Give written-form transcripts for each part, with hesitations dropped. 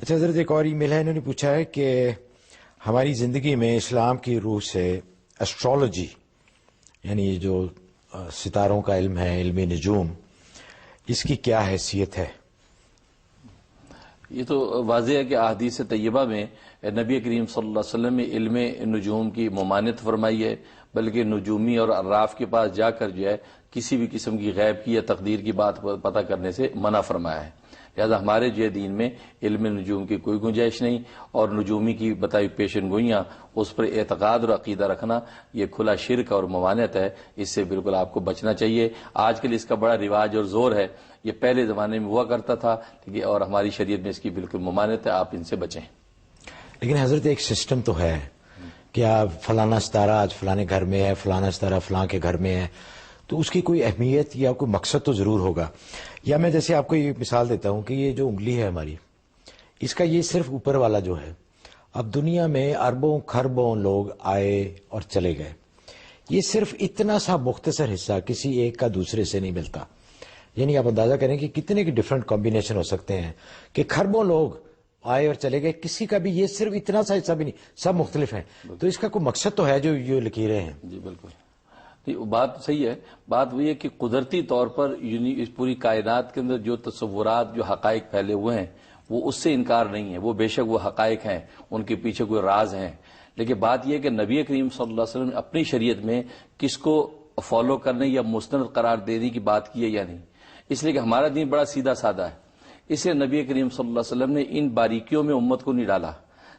اچھا حضرت، ایک اور ای میل ہے، انہوں نے پوچھا ہے کہ ہماری زندگی میں اسلام کی روح سے ایسٹرالوجی یعنی جو ستاروں کا علم ہے، علم نجوم، اس کی کیا حیثیت ہے؟ یہ تو واضح ہے کہ احادیث طیبہ میں نبی کریم صلی اللہ علیہ وسلم نے علم نجوم کی ممانعت فرمائی ہے، بلکہ نجومی اور عراف کے پاس جا کر جو ہے کسی بھی قسم کی غیب کی یا تقدیر کی بات پتہ کرنے سے منع فرمایا ہے۔ لہذا ہمارے جو دین میں علم نجوم کی کوئی گنجائش نہیں، اور نجومی کی بتائی پیشن گوئیاں اس پر اعتقاد اور عقیدہ رکھنا یہ کھلا شرک اور ممانعت ہے، اس سے بالکل آپ کو بچنا چاہیے۔ آج کل اس کا بڑا رواج اور زور ہے، یہ پہلے زمانے میں ہوا کرتا تھا، اور ہماری شریعت میں اس کی بالکل ممانعت ہے، آپ ان سے بچیں۔ لیکن حضرت ایک سسٹم تو ہے کہ آپ فلانا ستارہ آج فلانے گھر میں ہے، فلانا ستارہ فلاں کے گھر میں ہے، تو اس کی کوئی اہمیت یا کوئی مقصد تو ضرور ہوگا۔ یا میں جیسے آپ کو یہ مثال دیتا ہوں کہ یہ جو انگلی ہے ہماری، اس کا یہ صرف اوپر والا جو ہے، اب دنیا میں اربوں کھربوں لوگ آئے اور چلے گئے، یہ صرف اتنا سا مختصر حصہ کسی ایک کا دوسرے سے نہیں ملتا۔ یعنی آپ اندازہ کریں کہ کتنے کی ڈفرنٹ کمبینیشن ہو سکتے ہیں کہ کھربوں لوگ آئے اور چلے گئے، کسی کا بھی یہ صرف اتنا سا حصہ بھی نہیں، سب مختلف ہیں۔ تو اس کا کوئی مقصد تو ہے جو یہ لکیریں ہیں۔ جی بالکل، بات صحیح ہے۔ بات وہی ہے کہ قدرتی طور پر اس پوری کائنات کے اندر جو تصورات، جو حقائق پھیلے ہوئے ہیں، وہ اس سے انکار نہیں ہے، وہ بے شک وہ حقائق ہیں، ان کے پیچھے کوئی راز ہیں۔ لیکن بات یہ ہے کہ نبی کریم صلی اللہ علیہ وسلم نے اپنی شریعت میں کس کو فالو کرنے یا مستند قرار دینے کی بات کی ہے یا نہیں، اس لیے کہ ہمارا دین بڑا سیدھا سادہ ہے، اس لیے نبی کریم صلی اللہ علیہ وسلم نے ان باریکیوں میں امت کو نہیں ڈالا،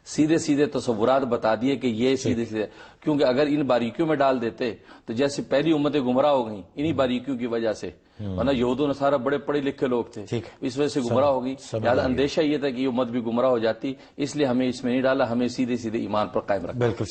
سیدھے سیدھے تصورات بتا دیے کہ یہ سیدھے سیدھے، کیونکہ اگر ان باریکیوں میں ڈال دیتے تو جیسے پہلی امتیں گمراہ ہو گئیں انہی باریکیوں کی وجہ سے، ورنہ یہود و نصارہ بڑے پڑھے لکھے لوگ تھے، اس وجہ سے گمراہ ہو گئی۔ لہٰذا اندیشہ یہ تھا کہ یہ امت بھی گمراہ ہو جاتی، اس لیے ہمیں اس میں نہیں ڈالا، ہمیں سیدھے سیدھے ایمان پر قائم رکھا۔